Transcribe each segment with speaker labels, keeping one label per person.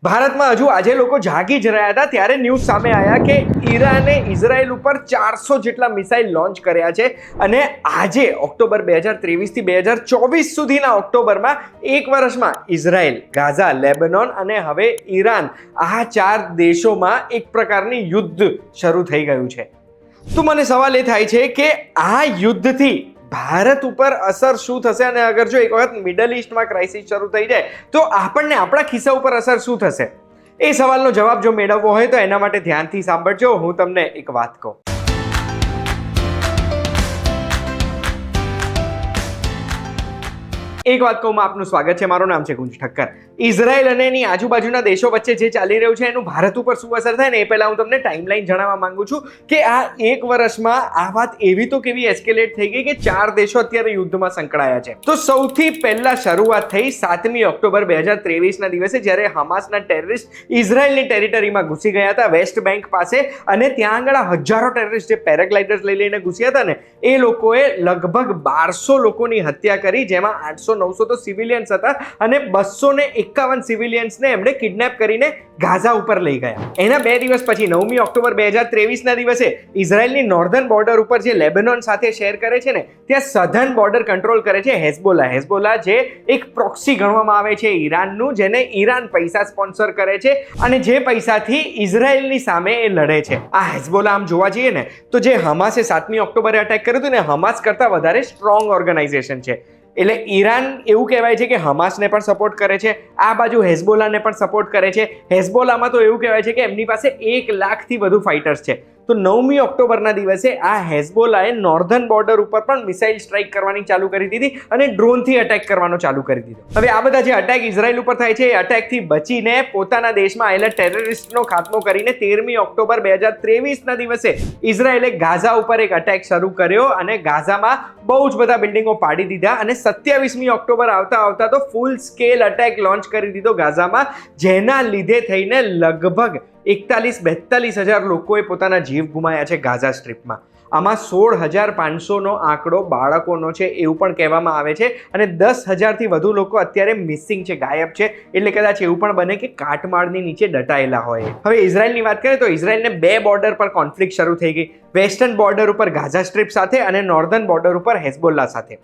Speaker 1: ભારતમાં હજુ આજે લોકો જાગી જ રહ્યા હતા ત્યારે ન્યૂઝ સામે આવ્યા કે ઈરાને ઇઝરાયલ ઉપર 400 જેટલા મિસાઇલ લોન્ચ કર્યા છે અને આજે ઓક્ટોબર 2023 થી 2024 સુધીના ઓક્ટોબરમાં એક વર્ષમાં ઇઝરાયલ, ગાઝા, લેબનોન અને હવે ઈરાન આ 4 દેશોમાં એક પ્રકારની યુદ્ધ શરૂ થઈ ગયું છે। તો મને સવાલ એ થાય છે કે આ યુદ્ધથી ભારત ઉપર અસર શું થશે અને અગર જો એક વખત મિડલ ઈસ્ટમાં ક્રાઇસિસ શરૂ થઈ જાય તો આપણને આપણા ખિસ્સા ઉપર અસર શું થશે? એ સવાલનો જવાબ જો મેળવવો હોય તો એના માટે ધ્યાનથી સાંભળજો, હું તમને એક વાત કહું। એક વાત કહું, આપનું સ્વાગત છે, મારું નામ છે ગુંજ ઠક્કર। ઇઝરાયલ અને એની આજુબાજુના દેશો વચ્ચે જે ચાલી રહ્યું છે એનું ભારત ઉપર શું અસર થાય ને એ પહેલા હું તમને ટાઈમલાઈન જણાવવા માંગુ છું કે આ એક વર્ષમાં આ વાત એવી તો કેવી એસ્કેલેટ થઈ ગઈ કે 4 દેશો અત્યારે યુદ્ધમાં સંકળાયા છે। તો સૌથી પહેલા શરૂઆત થઈ 7મી ઓક્ટોબર 2023ના દિવસે જ્યારે હમાસના ટેરરિસ્ટ ઇઝરાયલની ટેરિટરીમાં ઘૂસી ગયા હતા વેસ્ટ બેંક પાસે, અને ત્યાં આગળ હજારો ટેરરિસ્ટ જે પેરાગ્લાઇડર્સ લઈને ઘૂસ્યા હતા ને એ લોકોએ લગભગ 1200 લોકોની હત્યા કરી, જેમાં 800-900 તો સિવિલિયન્સ હતા અને 251 સિવિલિયન્સને એમણે કિડનેપ કરીને ગાઝા ઉપર લઈ ગયા। એના 2 દિવસ પછી 9મી ઓક્ટોબર 2023ના દિવસે ઇઝરાયલની નોર્ધન બોર્ડર ઉપર જે લેબનોન સાથે શેર કરે છે ને ત્યાં સધર્ન બોર્ડર કંટ્રોલ કરે છે હેઝબોલા જે એક પ્રોક્સી ગણવામાં આવે છે ઈરાનનું, જેને ઈરાન પૈસા સ્પોન્સર કરે છે અને જે પૈસાથી ઇઝરાયલની સામે એ લડે છે। આ હેઝબોલા આમ જોવા જઈએ ને તો જે હમાસે 7મી ઓક્ટોબરે અટેક કર્યું હતું ને હમાસ કરતાં વધારે સ્ટ્રોંગ ઓર્ગેનાઇઝેશન છે। એટલે ઈરાન એવું કહેવાય છે કે હમાસને પણ સપોર્ટ કરે છે, આ બાજુ હેઝબોલાને પણ સપોર્ટ કરે છે। હેઝબોલામાં તો એવું કહેવાય છે કે એમની પાસે 1 લાખથી વધુ ફાઇટર્સ છે। તો 9મી ઓક્ટોબરના દિવસે આ હેઝબોલાએ નોર્ધન બોર્ડર ઉપર પણ મિસાઇલ સ્ટ્રાઇક કરવાની ચાલુ કરી દીધી અને ડ્રોનથી અટેક કરવાનો ચાલુ કરી દીધો। હવે આ બધા જે અટેક ઇઝરાયલ ઉપર થાય છે એ અટેકથી બચીને પોતાના દેશમાં આવેલા ટેરરિસ્ટનો ખાત્મો કરીને 13મી ઓક્ટોબર 2023ના દિવસે ઇઝરાયલે ગાઝા ઉપર એક અટેક શરૂ કર્યો અને ગાઝામાં બહુ જ બધા બિલ્ડિંગો પાડી દીધા અને 27મી ઓક્ટોબર આવતા તો ફૂલ સ્કેલ અટેક લોન્ચ કરી દીધો ગાઝામાં, જેના લીધે થઈને લગભગ 41-42 હજાર લોકોએ પોતાના જીવ ગુમાયા છે ગાઝા સ્ટ્રીપમાં। આમાં 16,500નો આંકડો બાળકોનો છે એવું પણ કહેવામાં આવે છે અને 10,000થી વધુ લોકો અત્યારે મિસિંગ છે, ગાયબ છે। એટલે કદાચ એવું પણ બને કે કાટમાળની નીચે દટાયેલા હોય। હવે ઇઝરાયલની વાત કરીએ તો ઇઝરાયલને 2 બોર્ડર પર કોન્ફ્લિક્ટ શરૂ થઈ ગઈ, વેસ્ટર્ન બોર્ડર ઉપર ગાઝા સ્ટ્રીપ સાથે અને નોર્ધન બોર્ડર ઉપર હેઝબોલા સાથે।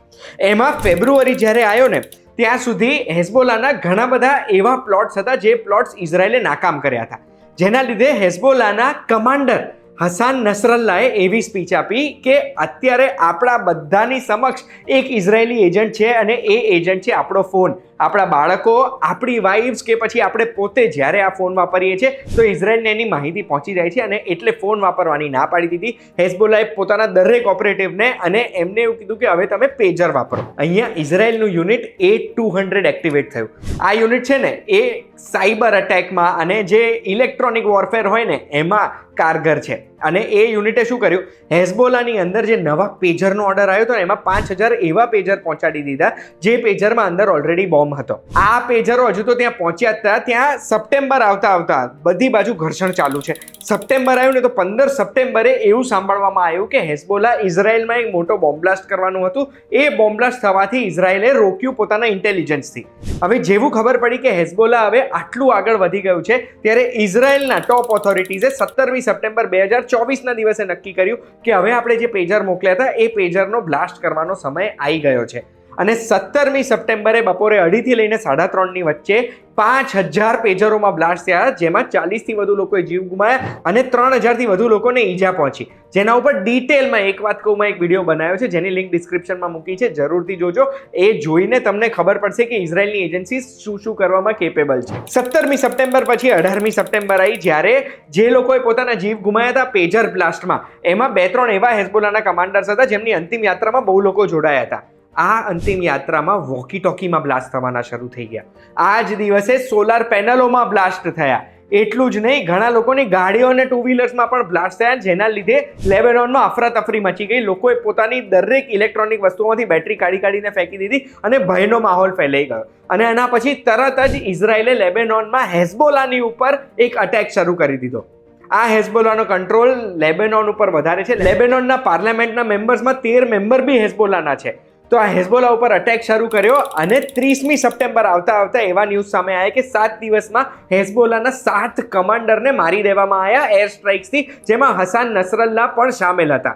Speaker 1: એમાં ફેબ્રુઆરી જ્યારે આવ્યો ને ત્યાં સુધી હેઝબોલાના ઘણા બધા એવા પ્લોટ્સ હતા જે પ્લોટ્સ ઇઝરાયલે નાકામ કર્યા હતા, જેના લીધે હેઝબોલાના કમાન્ડર હસાન નસરલ્લાએ એવી સ્પીચ આપી કે અત્યારે આપણા બધાની સમક્ષ એક ઇઝરાયેલી એજન્ટ છે અને એ એજન્ટ છે આપણો ફોન, આપણા બાળકો, આપણી વાઇફ્સ કે પછી આપણે પોતે જ્યારે આ ફોન વાપરીએ છીએ તો ઇઝરાયલને એની માહિતી પહોંચી જાય છે અને એટલે ફોન વાપરવાની ના પાડી દીધી હેઝબોલાએ પોતાના દરેક ઓપરેટિવને અને એમને એવું કીધું કે હવે તમે પેજર વાપરો। અહીંયા ઇઝરાયલનું યુનિટ A200 એક્ટિવેટ થયું। આ યુનિટ છે ને એ સાયબર અટેકમાં અને જે ઇલેક્ટ્રોનિક વોરફેર હોય ને એમાં કારગર છે અને એ યુનિટે શું કર્યું, હેઝબોલાની અંદર જે નવા પેજરનો ઓર્ડર આવ્યો હતો એમાં 5000 એવા પેજર પહોંચાડી દીધા જે પેજરમાં અંદર ઓલરેડી બોમ્બ હતો। આ પેજરો હજુ તો ત્યાં પહોંચ્યા હતા, ત્યાં સપ્ટેમ્બર આવતા બધી બાજુ ઘર્ષણ ચાલુ છે। સપ્ટેમ્બર આવ્યું ને તો 15 સપ્ટેમ્બરે એવું સાંભળવામાં આવ્યું કે હેઝબોલા ઇઝરાયલમાં એક મોટો બોમ્બ બ્લાસ્ટ કરવાનું હતું, એ બોમ્બ બ્લાસ્ટ થવાથી ઇઝરાયલે રોક્યું પોતાના ઇન્ટેલિજન્સથી। હવે જેવું ખબર પડી કે હેઝબોલા હવે આટલું આગળ વધી ગયું છે ત્યારે ઇઝરાયલના ટોપ ઓથોરિટીઝે 17મી સપ્ટેમ્બર 2024ના દિવસે નક્કી કર્યું કે હવે આપણે જે પેજર મોકલ્યા હતા એ પેજરનો બ્લાસ્ટ કરવાનો સમય આવી ગયો છે અને 17મી સપ્ટેમ્બરે બપોરે 2:30 લઈને 3:30ની વચ્ચે 5000 પેજરોમાં બ્લાસ્ટ થયા, જેમાં 40થી વધુ લોકોએ જીવ ગુમાયા અને 3000થી વધુ લોકોને ઈજા પહોંચી। જેના ઉપર ડિટેલમાં એક વાત કહું, એક વિડીયો બનાવ્યો છે જેની લિંક ડિસ્ક્રિપ્શનમાં મૂકી છે, જરૂરથી જોજો। એ જોઈને તમને ખબર પડશે કે ઇઝરાયલની એજન્સી શું કરવામાં કેપેબલ છે। 17મી સપ્ટેમ્બર પછી 18મી સપ્ટેમ્બર આવી જ્યારે જે લોકોએ પોતાના જીવ ગુમાયા હતા પેજર બ્લાસ્ટમાં, એમાં 2-3 એવા હેઝબોલાના કમાન્ડર્સ હતા જેમની અંતિમ યાત્રામાં બહુ લોકો જોડાયા હતા। આ અંતિમ યાત્રામાં વોકી ટોકીમાં બ્લાસ્ટ થવાના શરૂ થઈ ગયા। આ જ દિવસે સોલાર પેનલોમાં બ્લાસ્ટ થયા। એટલું જ નહીં, ઘણા લોકોની ગાડીઓ અને 2 વ્હીલર્સમાં પણ બ્લાસ્ટ થયા, જેના લીધે લેબેનોનમાં અફરાતફરી મચી ગઈ। લોકોએ પોતાની દરેક ઇલેક્ટ્રોનિક વસ્તુઓમાંથી બેટરી કાઢીને ફેંકી દીધી અને ભયનો માહોલ ફેલાઈ ગયો અને આના પછી તરત જ ઇઝરાયલે લેબેનોનમાં હેઝબોલાની ઉપર એક અટેક શરૂ કરી દીધો। આ હેઝબોલાનો કંટ્રોલ લેબેનોન ઉપર વધારે છે। લેબેનોનના પાર્લામેન્ટના મેમ્બર્સમાં 13 મેમ્બર બી હેઝબોલાના છે। તો આ હેઝબોલા ઉપર અટેક શરૂ કર્યો અને 30મી સપ્ટેમ્બર આવતા એવા ન્યૂઝ સામે આવ્યા કે 7 દિવસમાં હેઝબોલાના 7 કમાન્ડરને મારી દેવામાં આવ્યા એર સ્ટ્રાઇક્સથી, જેમાં હસાન નસરલ્લા પણ સામેલ હતા.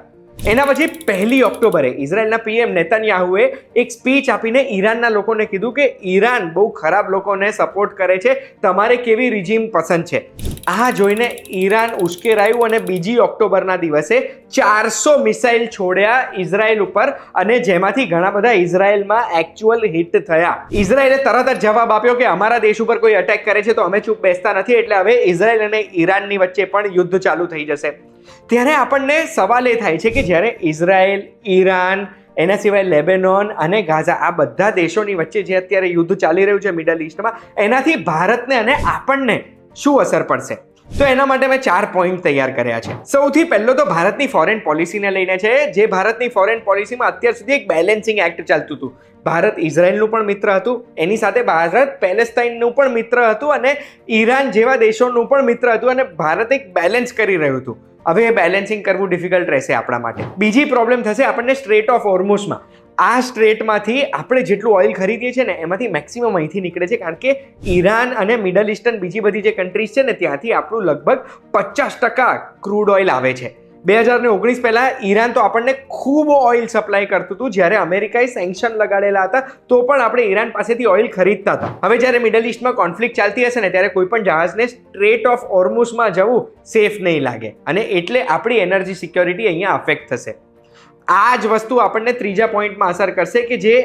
Speaker 1: એના પછી 1 ઓક્ટોબરે ઇઝરાયલના પીએમ નેતન્યાહુએ એક સ્પીચ આપીને ઈરાનના લોકોને કીધું કે ઈરાન બહુ ખરાબ લોકોને સપોર્ટ કરે છે, તમારે કેવી રિજીમ પસંદ છે. આ જોઈને ઈરાન ઉશ્કેરાયું અને 2 ઓક્ટોબરના દિવસે 400 મિસાઇલ છોડ્યા ઇઝરાયલ ઉપર, અને જેમાંથી ઘણા બધા ઇઝરાયલમાં એકચ્યુઅલ હિટ થયા. ઇઝરાયલે તરત જ જવાબ આપ્યો કે અમારા દેશ ઉપર કોઈ અટેક કરે છે તો અમે ચૂપ બેસતા નથી, એટલે હવે ઇઝરાયલ અને ઈરાનની વચ્ચે પણ યુદ્ધ ચાલુ થઈ જશે. ત્યારે આપણને સવાલ એ થાય છે કે જ્યારે ઇઝરાયલ, ઈરાન, એના સિવાય લેબેનોન અને ગાઝા, આ બધા દેશોની વચ્ચે જે અત્યારે યુદ્ધ ચાલી રહ્યું છે મિડલ ઇસ્ટમાં, એનાથી ભારતને અને આપણને શું અસર પડશે? તો એના માટે મેં 4 પોઈન્ટ તૈયાર કર્યા છે. સૌથી પહેલો તો ભારતની ફોરેન પોલિસીને લઈને છે, જે ભારતની ફોરેન પોલિસીમાં અત્યાર સુધી એક બેલેન્સિંગ એક્ટ ચાલતું હતું. ભારત ઇઝરાયલનું પણ મિત્ર હતું, એની સાથે ભારત પેલેસ્ટાઇનનું પણ મિત્ર હતું, અને ઈરાન જેવા દેશોનું પણ મિત્ર હતું, અને ભારત એક બેલેન્સ કરી રહ્યું હતું. હવે એ બેલેન્સિંગ કરવું ડિફિકલ્ટ રહેશે આપણા માટે. બીજી પ્રોબ્લેમ થશે આપણને સ્ટ્રેટ ઓફ હોર્મુઝમાં. આ સ્ટ્રેટમાંથી આપણે જેટલું ઓઇલ ખરીદીએ છીએ ને એમાંથી મેક્સિમમ અહીંથી નીકળે છે, કારણ કે ઈરાન અને મિડલ ઇસ્ટર્ન બીજી બધી જે કન્ટ્રીઝ છે ને ત્યાંથી આપણું લગભગ 50% ક્રૂડ ઓઇલ આવે છે. 2019 પહેલા ઈરાન તો આપણને ખૂબ ઓઇલ સપ્લાય કરતું હતું, જ્યારે અમેરિકાએ સેન્ક્શન લગાડેલા હતા તો પણ આપણે ઈરાન પાસેથી ઓઇલ ખરીદતા હતા. હવે જ્યારે મિડલ ઇસ્ટમાં કોન્ફ્લિક્ટ ચાલતી હશે ને ત્યારે કોઈ પણ જહાજને સ્ટ્રેટ ઓફ હોર્મુઝમાં જવું સેફ નહીં લાગે, અને એટલે આપણી એનર્જી સિક્યોરિટી અહીંયા અફેક્ટ થશે. આ જ વસ્તુ આપણને ત્રીજા પોઈન્ટમાં અસર કરશે કે જે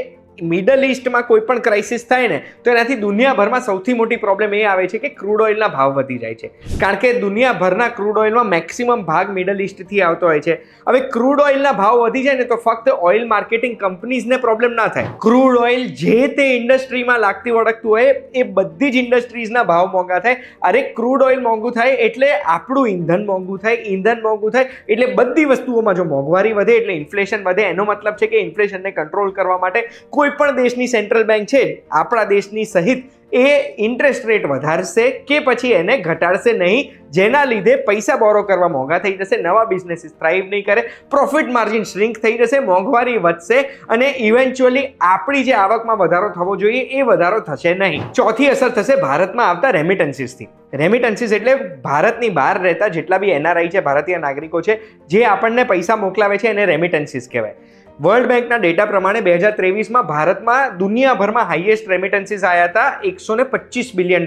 Speaker 1: મિડલ ઇસ્ટમાં કોઈ પણ ક્રાઇસિસ થાય ને તો એનાથી દુનિયાભરમાં સૌથી મોટી પ્રોબ્લેમ એ આવે છે કે ક્રૂડ ઓઇલના ભાવ વધી જાય છે, કારણ કે દુનિયાભરના ક્રૂડ ઓઇલમાં મેક્સિમમ ભાગ મિડલ ઇસ્ટથી આવતો હોય છે. હવે ક્રૂડ ઓઇલના ભાવ વધી જાય ને તો ફક્ત ઓઇલ માર્કેટિંગ કંપનીઝને પ્રોબ્લેમ ના થાય, ક્રૂડ ઓઇલ જે તે ઇન્ડસ્ટ્રીમાં લાગતી વળગતું હોય એ બધી જ ઇન્ડસ્ટ્રીઝના ભાવ મોંઘા થાય. અરે ક્રૂડ ઓઇલ મોંઘું થાય એટલે આપણું ઈંધણ મોંઘું થાય, ઈંધણ મોંઘું થાય એટલે બધી વસ્તુઓમાં જો મોંઘવારી વધે એટલે ઇન્ફ્લેશન વધે. એનો મતલબ છે કે ઇન્ફ્લેશનને કંટ્રોલ કરવા માટે કોઈ પણ દેશની સેન્ટ્રલ બેંક છે, આપણા દેશની સહિત, એ ઇન્ટરેસ્ટ રેટ વધારશે કે પછી એને ઘટાડશે નહીં, જેના લીધે પૈસા બોરો કરવા મોંઘા થઈ જશે, નવા બિઝનેસીસ થ્રાઇવ નહીં કરે, પ્રોફિટ માર્જિન શ્રિંક થઈ જશે, મોંઘવારી વધશે, અને ઇવેન્ચ્યુઅલી આપણી જે આવકમાં વધારો થવો જોઈએ એ વધારો થશે નહીં. ચોથી અસર થશે ભારતમાં આવતા રેમિટન્સીસથી. રેમિટન્સીસ એટલે ભારતની બહાર રહેતા જેટલા બી એનઆરઆઈ છે, ભારતીય નાગરિકો છે, જે આપણને પૈસા મોકલાવે છે, એને રેમિટન્સીસ કહેવાય. વર્લ્ડ બેંકના ડેટા પ્રમાણે 2023માં ભારતમાં દુનિયાભરમાં હાઈએસ્ટ રેમિટન્સીસ આવ્યા હતા $125 બિલિયન.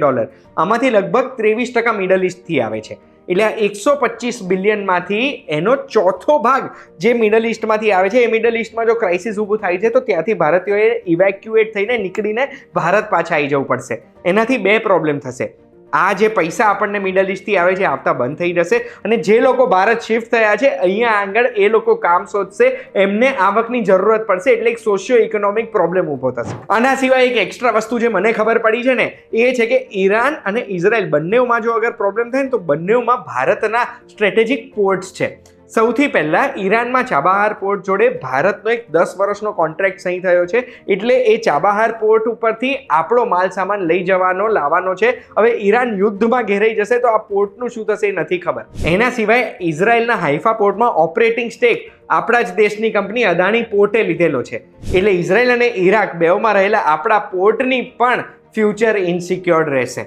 Speaker 1: આમાંથી લગભગ 23% મિડલ ઇસ્ટથી આવે છે. એટલે 125 બિલિયનમાંથી એનો ચોથો ભાગ જે મિડલ ઇસ્ટમાંથી આવે છે. એ મિડલ ઇસ્ટમાં જો ક્રાઇસિસ ઊભું થાય છે તો ત્યાંથી ભારતીયોએ ઇવેક્યુએટ થઈને નીકળીને ભારત પાછા આવી જવું પડશે. એનાથી 2 પ્રોબ્લેમ થશે. આ જે પૈસા આપણને મિડલ ઇસ્ટથી આવે છે આવતા બંધ થઈ જશે, અને જે લોકો ભારત શિફ્ટ થયા છે અહીંયા આગળ એ લોકો કામ શોધશે, એમને આવકની જરૂરત પડશે, એટલે એક સોશિયો ઇકોનોમિક પ્રોબ્લેમ ઊભો થશે. આના સિવાય એક એક્સ્ટ્રા વસ્તુ જે મને ખબર પડી છે ને એ છે કે ઈરાન અને ઇઝરાયલ બંનેમાં જો અગર પ્રોબ્લેમ થાય ને તો બંનેમાં ભારતના સ્ટ્રેટેજિક પોર્ટ્સ છે. સૌથી પહેલાં ઈરાનમાં ચાબહાર પોર્ટ જોડે ભારતનો એક 10 વર્ષનો કોન્ટ્રાક્ટ સહી થયો છે, એટલે એ ચાબહાર પોર્ટ ઉપરથી આપણો માલ સામાન લઈ જવાનો લાવવાનો છે. હવે ઈરાન યુદ્ધમાં ઘેરાઈ જશે તો આ પોર્ટનું શું થશે એ નથી ખબર. એના સિવાય ઇઝરાયલના હાઇફા પોર્ટમાં ઓપરેટિંગ સ્ટેક આપણા જ દેશની કંપની અદાણી પોર્ટે લીધેલો છે, એટલે ઇઝરાયલ અને ઈરાક બેવમાં રહેલા આપણા પોર્ટની પણ ફ્યુચર ઇનસિક્યોર્ડ રહેશે.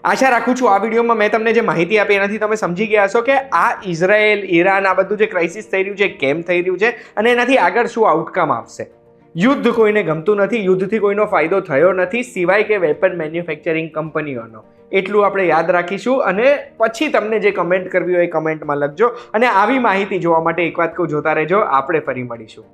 Speaker 1: આશા રાખું છું આ વિડીયોમાં મેં તમને જે માહિતી આપી એનાથી તમે સમજી ગયા હશો કે આ ઇઝરાયલ, ઈરાન, આ બધું જે ક્રાઇસિસ થઈ રહ્યું છે કેમ થઈ રહ્યું છે અને એનાથી આગળ શું આઉટકમ આવશે. યુદ્ધ કોઈને ગમતું નથી, યુદ્ધથી કોઈનો ફાયદો થયો નથી સિવાય કે વેપન મેન્યુફેક્ચરિંગ કંપનીઓનો. એટલું આપણે યાદ રાખીશું, અને પછી તમને જે કમેન્ટ કરવી હોય એ કમેન્ટમાં લખજો, અને આવી માહિતી જોવા માટે એક વાત કહું, જોતા રહેજો. આપણે ફરી મળીશું.